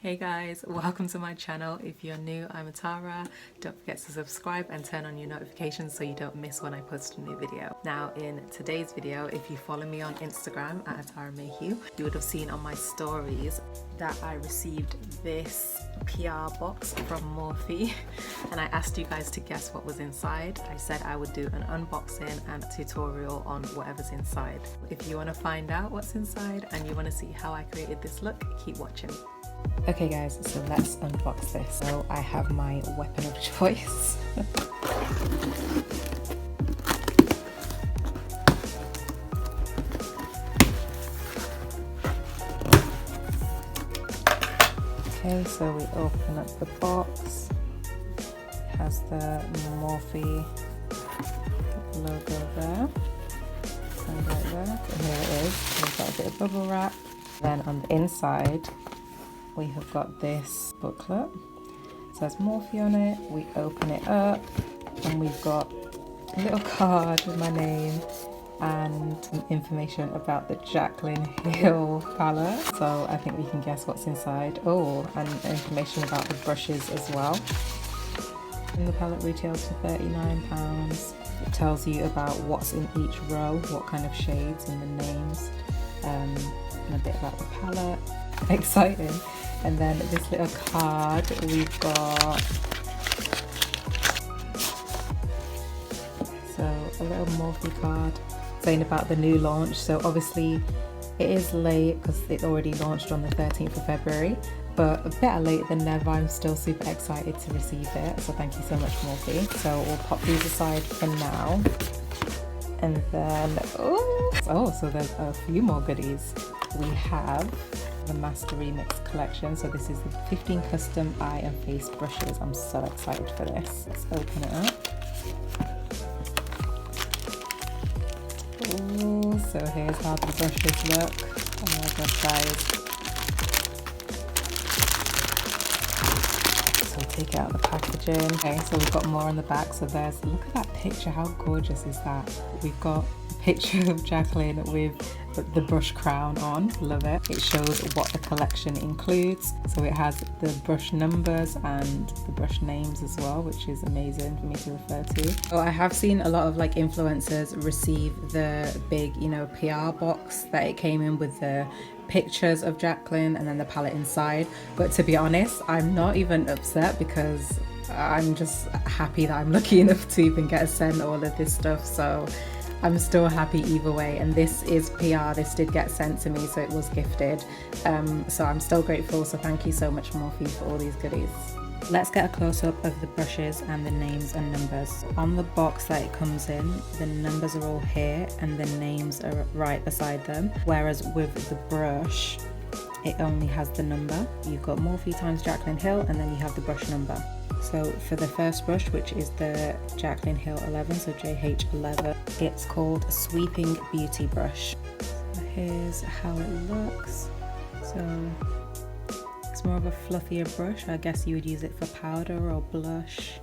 Hey guys, welcome to my channel. If you're new, I'm Atarah. Don't forget to subscribe and turn on your notifications so you don't miss when I post a new video. Now in today's video, if you follow me on Instagram at Atarah, you would have seen on my stories that I received this PR box from Morphe and I asked you guys to guess what was inside. I said I would do an unboxing and a tutorial on whatever's inside. If you want to find out what's inside and you want to see how I created this look, keep watching. Okay guys, so let's unbox this. So I have my weapon of choice. Okay, so we open up the box. It has the Morphe logo there. And right there. And here it is. We've got a bit of bubble wrap. Then on the inside, we have got this booklet. It says Morphe on it. We open it up and we've got a little card with my name and some information about the Jacklyn Hill palette. So I think we can guess what's inside. Oh, and information about the brushes as well. And the palette retails for £39. It tells you about what's in each row, what kind of shades and the names, and a bit about the palette. Exciting. And then this little card we've got, so a little Morphe card saying about the new launch. So obviously it is late because it already launched on the 13th of February, but better late than never. I'm still super excited to receive it, so thank you so much Morphe. So we'll pop these aside for now. And then so there's a few more goodies. We have the Master Remix collection. So this is the 15 custom eye and face brushes. I'm so excited for this. Let's open it up. Ooh, so here's how the brushes look. Oh my gosh guys. So we'll take it out of the packaging. Okay, so we've got more on the back. So there's, look at that picture, how gorgeous is that? We've got a picture of Jacklyn with the brush crown on. Love it. It shows what the collection includes, so it has the brush numbers and the brush names as well, which is amazing for me to refer to. So I have seen a lot of like influencers receive the big, you know, PR box that it came in with the pictures of Jacklyn and then the palette inside, but to be honest, I'm not even upset because I'm just happy that I'm lucky enough to even get sent all of this stuff. So I'm still happy either way, and this is PR. This did get sent to me, so it was gifted. So I'm still grateful, so thank you so much Morphe for all these goodies. Let's get a close-up of the brushes and the names and numbers. On the box that it comes in, the numbers are all here and the names are right beside them, whereas with the brush, it only has the number. You've got Morphe times Jacklyn Hill and then you have the brush number. So for the first brush, which is the Jacklyn Hill 11, so JH11, it's called Sweeping Beauty Brush. So here's how it looks. So it's more of a fluffier brush. I guess you would use it for powder or blush.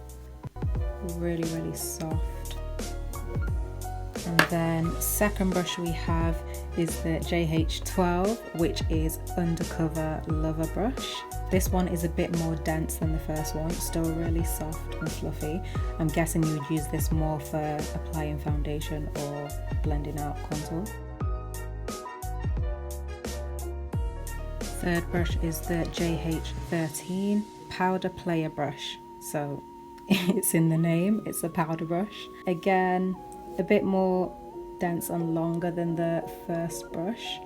Really, really soft. And then second brush we have is the JH12, which is Undercover Lover Brush. This one is a bit more dense than the first one, still really soft and fluffy. I'm guessing you would use this more for applying foundation or blending out contour. Third brush is the JH13 Powder Player Brush. So it's in the name, it's a powder brush. Again, a bit more dense and longer than the first brush,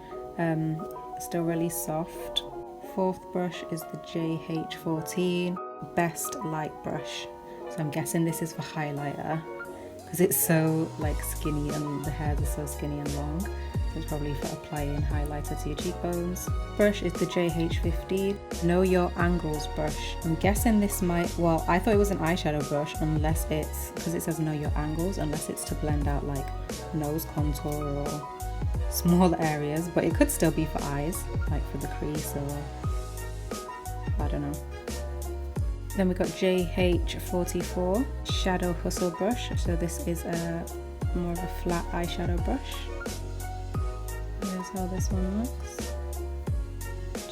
still really soft. Fourth brush is the JH14 Best Light Brush. So I'm guessing this is for highlighter because it's so like skinny and the hairs are so skinny and long. So it's probably for applying highlighter to your cheekbones. Brush is the JH15 Know Your Angles Brush. I'm guessing this might, well, I thought it was an eyeshadow brush unless it's, because it says Know Your Angles, unless it's to blend out like nose contour or small areas, but it could still be for eyes, like for the crease or I don't know. Then we've got JH44 Shadow Hustle Brush. So this is a more of a flat eyeshadow brush. Here's how this one looks.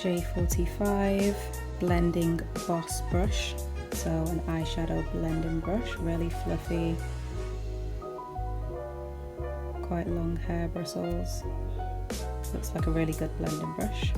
J45 blending Boss brush. So an eyeshadow blending brush, really fluffy, quite long hair bristles. Looks like a really good blending brush.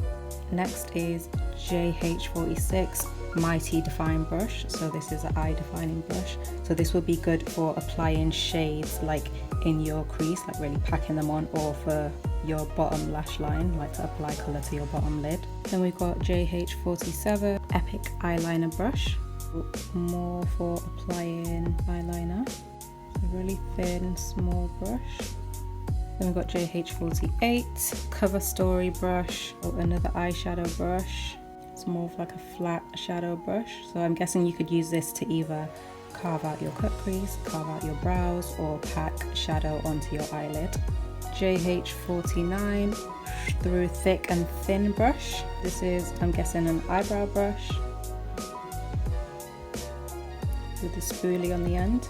Next is JH46 Mighty Define brush. So this is an eye defining brush. So this would be good for applying shades like in your crease, like really packing them on, or for your bottom lash line, like to apply colour to your bottom lid. Then we've got JH47 Epic Eyeliner brush, more for applying eyeliner. A really thin, small brush. Then we've got JH48 Cover Story brush, another eyeshadow brush. It's more of like a flat shadow brush. So I'm guessing you could use this to either carve out your cut crease, carve out your brows, or pack shadow onto your eyelid. JH49 Through Thick and Thin brush. This is, I'm guessing, an eyebrow brush with a spoolie on the end.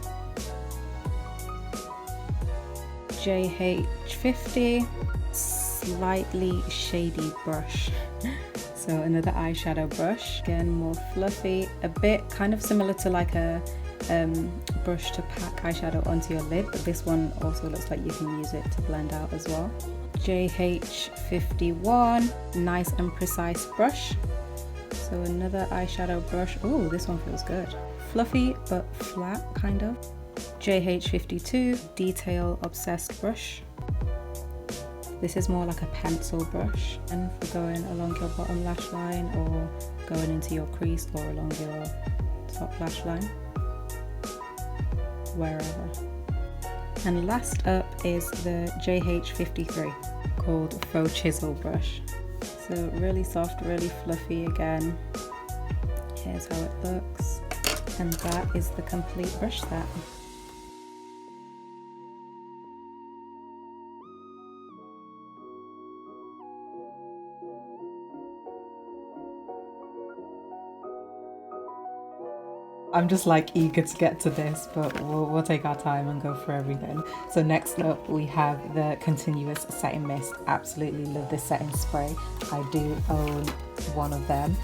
JH50 Slightly Shady brush. So another eyeshadow brush, again more fluffy, a bit kind of similar to like a brush to pack eyeshadow onto your lid, but this one also looks like you can use it to blend out as well. JH51 Nice and Precise brush. So another eyeshadow brush. Oh, this one feels good. Fluffy but flat kind of. JH52 Detail Obsessed brush. This is more like a pencil brush, and for going along your bottom lash line or going into your crease or along your top lash line, wherever. And last up is the JH53 called Faux Chisel brush. So really soft, really fluffy again. Here's how it looks. And that is the complete brush set. I'm just like eager to get to this, but we'll take our time and go for everything. So next up we have the Continuous Setting Mist. Absolutely love this setting spray. I do own one of them.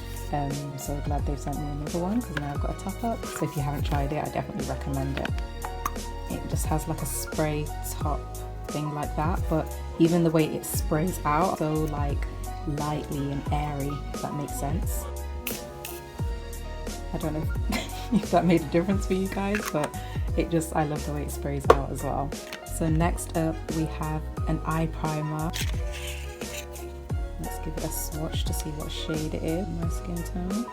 So glad they've sent me another one because now I've got a top up. So if you haven't tried it, I definitely recommend it. It just has like a spray top thing like that, but even the way it sprays out, so like lightly and airy, if that makes sense. I don't know if that made a difference for you guys, but I love the way it sprays out as well. So next up we have an eye primer. Let's give it a swatch to see what shade it is, my skin tone.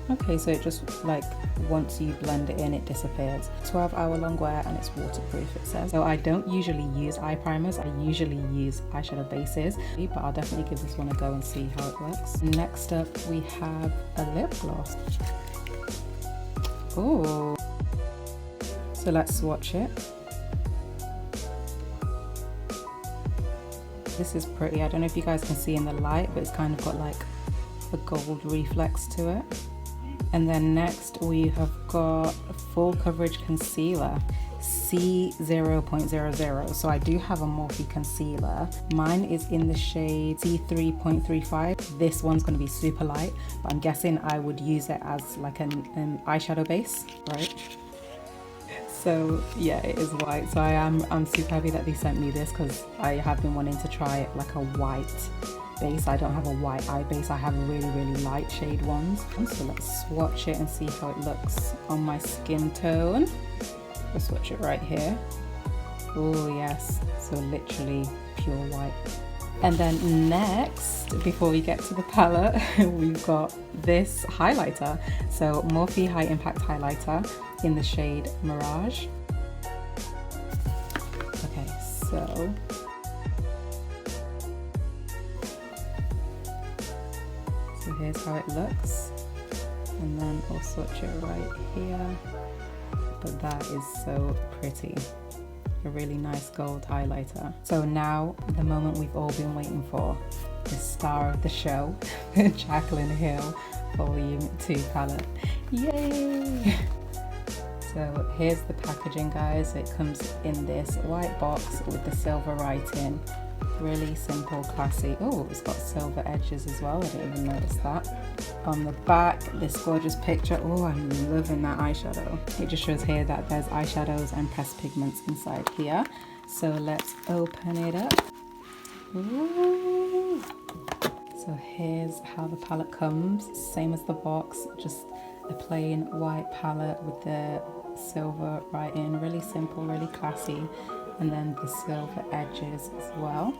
Okay, so it just like once you blend it in, it disappears. 12-hour long wear and it's waterproof, it says. So I don't usually use eye primers, I usually use eyeshadow bases, but I'll definitely give this one a go and see how it works. Next up we have a lip gloss. Oh, so let's swatch it. This is pretty. I don't know if you guys can see in the light, but it's kind of got like a gold reflex to it. And then next we have got a full coverage concealer, C0.00. So I do have a Morphe concealer. Mine is in the shade C3.35. This one's going to be super light, but I'm guessing I would use it as like an eyeshadow base, right? So yeah, it is white. So I'm super happy that they sent me this because I have been wanting to try like a white base. I don't have a white eye base, I have really light shade ones. So let's swatch it and see how it looks on my skin tone. I'll swatch it right here. Oh yes, so literally pure white. And then next, before we get to the palette, we've got this highlighter. So Morphe High Impact Highlighter in the shade Mirage. Okay, so here's how it looks, and then I'll swatch it right here. But that is so pretty. A really nice gold highlighter. So now the moment we've all been waiting for, the star of the show, the Jacklyn Hill Volume 2 palette. Yay! So here's the packaging, guys. It comes in this white box with the silver writing Really simple, classy. Oh, it's got silver edges as well. I didn't even notice that. On the back, this gorgeous picture. Oh, I'm loving that eyeshadow. It just shows here that there's eyeshadows and pressed pigments inside here. So let's open it up. Ooh. So here's how the palette comes. Same as the box, just a plain white palette with the silver writing. Really simple, really classy. And then the silver edges as well.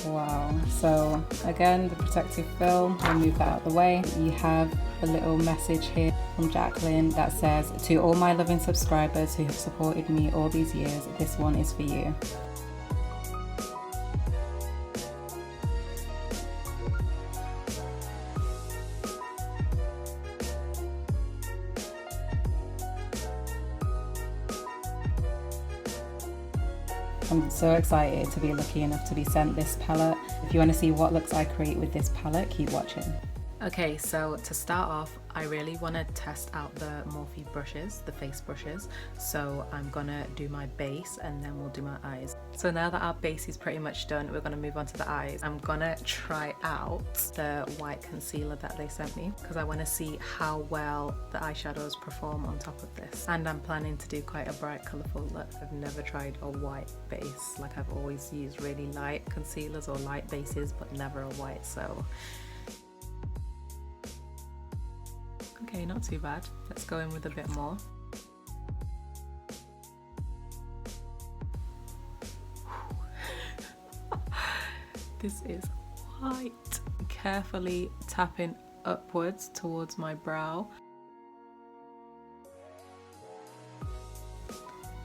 Wow. So again, the protective film, we'll move that out of the way. You have a little message here from JACLYN that says, "To all my loving subscribers who have supported me all these years, this one is for you." I'm so excited to be lucky enough to be sent this palette. If you want to see what looks I create with this palette, keep watching. Okay, so to start off, I really want to test out the Morphe brushes, the face brushes. So I'm gonna do my base and then we'll do my eyes. So now that our base is pretty much done, we're gonna move on to the eyes. I'm gonna try out the white concealer that they sent me because I want to see how well the eyeshadows perform on top of this. And I'm planning to do quite a bright, colourful look. I've never tried a white base. Like, I've always used really light concealers or light bases, but never a white, so. Okay, not too bad. Let's go in with a bit more. This is white. Carefully tapping upwards towards my brow.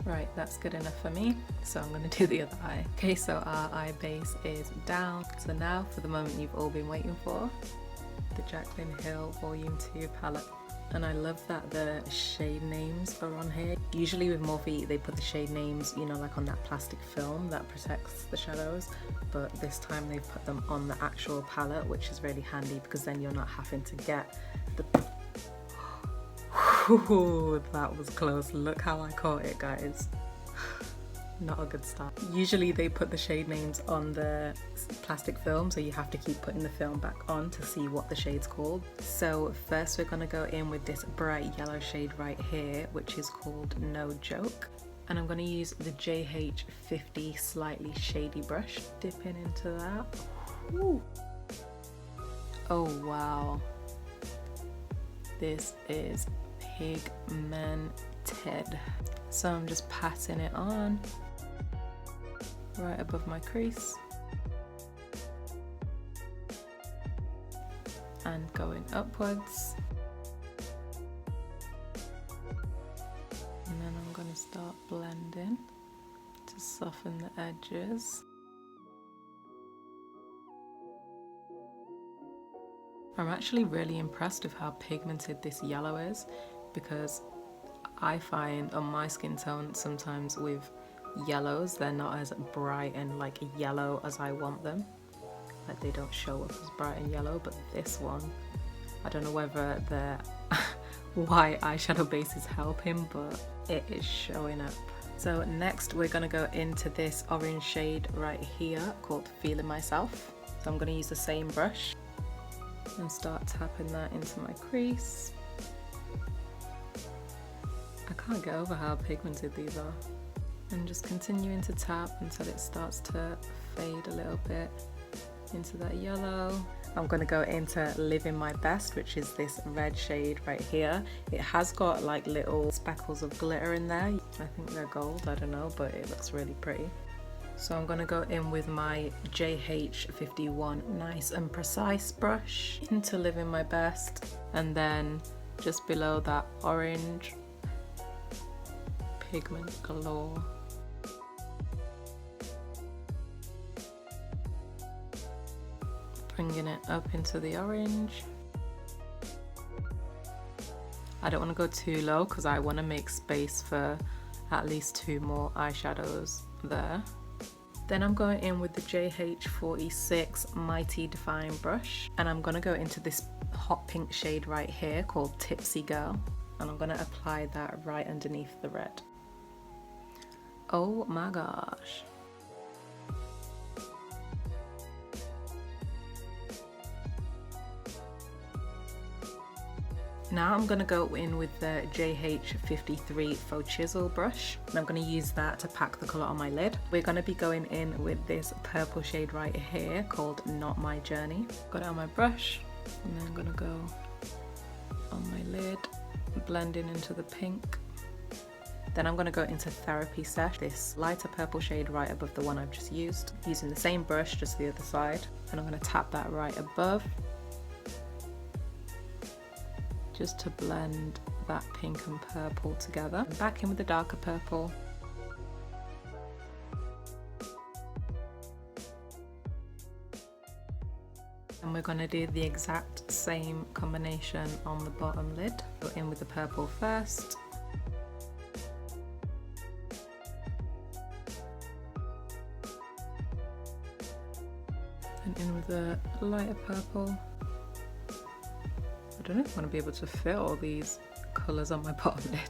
Right, that's good enough for me. So I'm gonna do the other eye. Okay, so our eye base is down. So now for the moment you've all been waiting for. The Jacklyn Hill Volume 2 palette. And I love that the shade names are on here. Usually with Morphe they put the shade names, you know, like on that plastic film that protects the shadows, but this time they've put them on the actual palette, which is really handy because then you're not having to get the... Ooh, that was close. Look how I caught it, guys. Not a good start. Usually they put the shade names on the plastic film, so you have to keep putting the film back on to see what the shade's called. So first we're gonna go in with this bright yellow shade right here, which is called No Joke. And I'm gonna use the JH50 slightly shady brush, dipping into that. Ooh. Oh wow. This is pigmented. So I'm just patting it on right above my crease and going upwards, and then I'm going to start blending to soften the edges. I'm actually really impressed with how pigmented this yellow is, because I find on my skin tone sometimes with yellows they're not as bright and like yellow as I want them. Like, they don't show up as bright and yellow, but this one, I don't know whether the white eyeshadow base is helping, but it is showing up. So next we're gonna go into this orange shade right here called Feeling Myself. So I'm gonna use the same brush and start tapping that into my crease. I can't get over how pigmented these are. And just continuing to tap until it starts to fade a little bit into that yellow. I'm going to go into Living My Best, which is this red shade right here. It has got like little speckles of glitter in there. I think they're gold, I don't know, but it looks really pretty. So I'm going to go in with my JH51 Nice and Precise brush into Living My Best, and then just below that orange, Pigment Galore. Bringing it up into the orange. I don't want to go too low because I want to make space for at least 2 more eyeshadows there. Then I'm going in with the JH46 Mighty Define brush, and I'm going to go into this hot pink shade right here called Tipsy Girl. and I'm going to apply that right underneath the red. Oh my gosh. Now I'm going to go in with the JH53 faux chisel brush, and I'm going to use that to pack the colour on my lid. We're going to be going in with this purple shade right here called Not My Journey. Got it on my brush, and then I'm going to go on my lid, blending into the pink. Then I'm going to go into Therapy Sesh, this lighter purple shade right above the one I've just used, using the same brush, just the other side. And I'm going to tap that right above, just to blend that pink and purple together. And back in with the darker purple. And we're going to do the exact same combination on the bottom lid. Go in with the purple first. And in with the lighter purple. I don't know if I'm going to be able to fit all these colours on my bottom lid.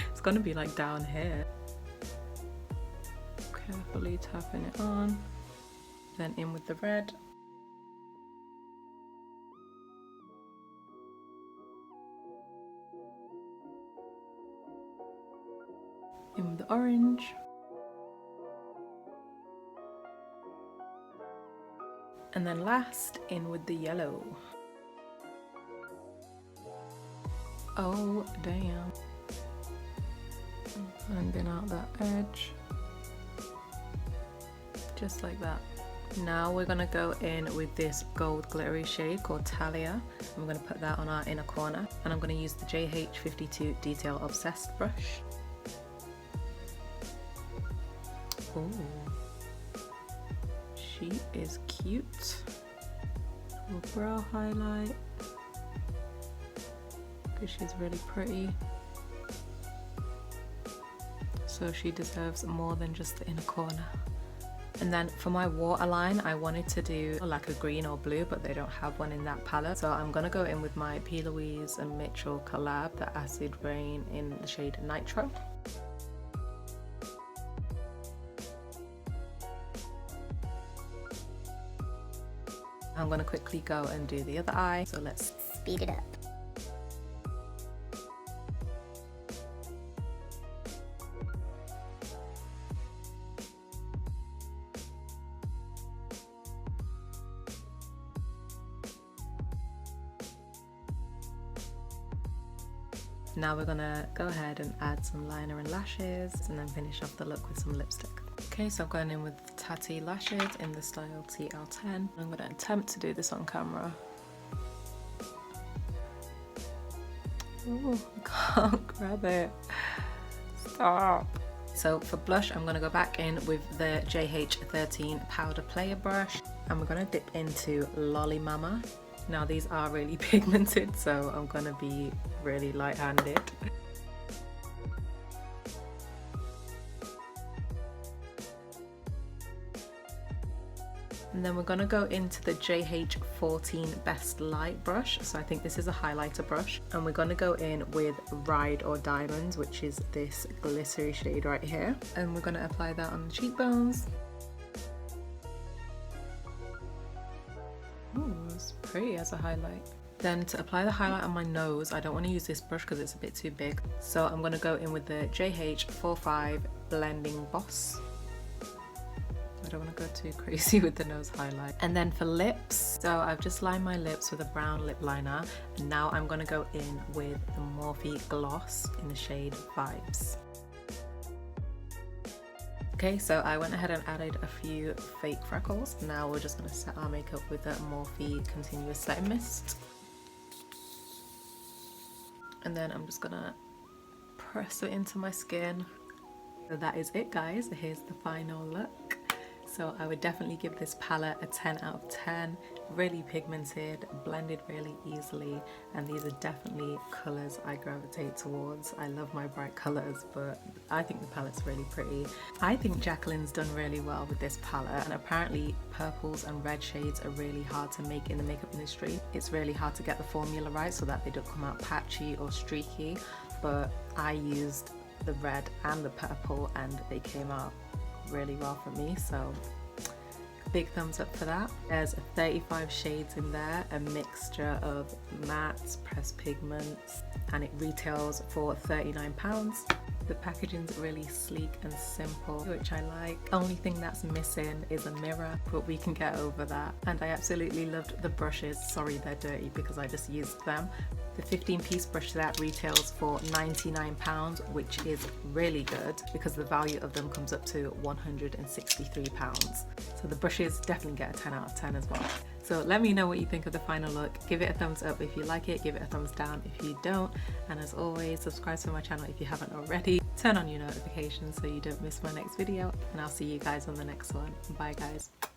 It's going to be like down here. Carefully tapping it on. Then in with the red. In with the orange. And then last, in with the yellow. Oh damn. Blending out that edge. Just like that. Now we're gonna go in with this gold glittery shade called Talia. I'm gonna put that on our inner corner, and I'm gonna use the JH52 Detail Obsessed brush. Ooh. She is cute. Little brow highlight. She's really pretty, so she deserves more than just the inner corner. And then for my waterline, I wanted to do like a green or blue, but they don't have one in that palette, so I'm gonna go in with my P. Louise and Mitchell collab, the Acid Rain, in the shade Nitro. I'm gonna quickly go and do the other eye, so let's speed it up. Now we're gonna go ahead and add some liner and lashes, and then finish off the look with some lipstick. Okay, so I've gone in with Tatty lashes in the style TL10. I'm gonna attempt to do this on camera. Oh, I can't grab it. Stop. So for blush, I'm gonna go back in with the JH13 Powder Player brush, and we're gonna dip into Lolly Mama. Now these are really pigmented, so I'm gonna be really light-handed. And then we're gonna go into the JH14 Best Light brush. So I think this is a highlighter brush, and we're gonna go in with Ride or Diamonds, which is this glittery shade right here. And we're gonna apply that on the cheekbones. Ooh, it's pretty as a highlight. Then to apply the highlight on my nose, I don't want to use this brush because it's a bit too big. So I'm going to go in with the JH45 Blending Boss. I don't want to go too crazy with the nose highlight. And then for lips, so I've just lined my lips with a brown lip liner, and now I'm going to go in with the Morphe Gloss in the shade Vibes. Okay, so I went ahead and added a few fake freckles. Now we're just going to set our makeup with the Morphe Continuous Setting Mist. And then I'm just going to press it into my skin. So that is it, guys. Here's the final look. So I would definitely give this palette a 10 out of 10. Really pigmented, blended really easily, and these are definitely colours I gravitate towards. I love my bright colours, but I think the palette's really pretty. I think Jaclyn's done really well with this palette, and apparently purples and red shades are really hard to make in the makeup industry. It's really hard to get the formula right so that they don't come out patchy or streaky. but I used the red and the purple and they came out really well for me, so big thumbs up for that. There's 35 shades in there, a mixture of mattes, pressed pigments, and it retails for £39. The packaging's really sleek and simple, which I like. Only thing that's missing is a mirror, but we can get over that. And I absolutely loved the brushes. Sorry they're dirty because I just used them. The 15-piece brush set retails for £99, which is really good because the value of them comes up to £163. So the brushes definitely get a 10 out of 10 as well. So let me know what you think of the final look. Give it a thumbs up if you like it, give it a thumbs down if you don't. And as always, subscribe to my channel if you haven't already. Turn on your notifications so you don't miss my next video. And I'll see you guys on the next one. Bye guys.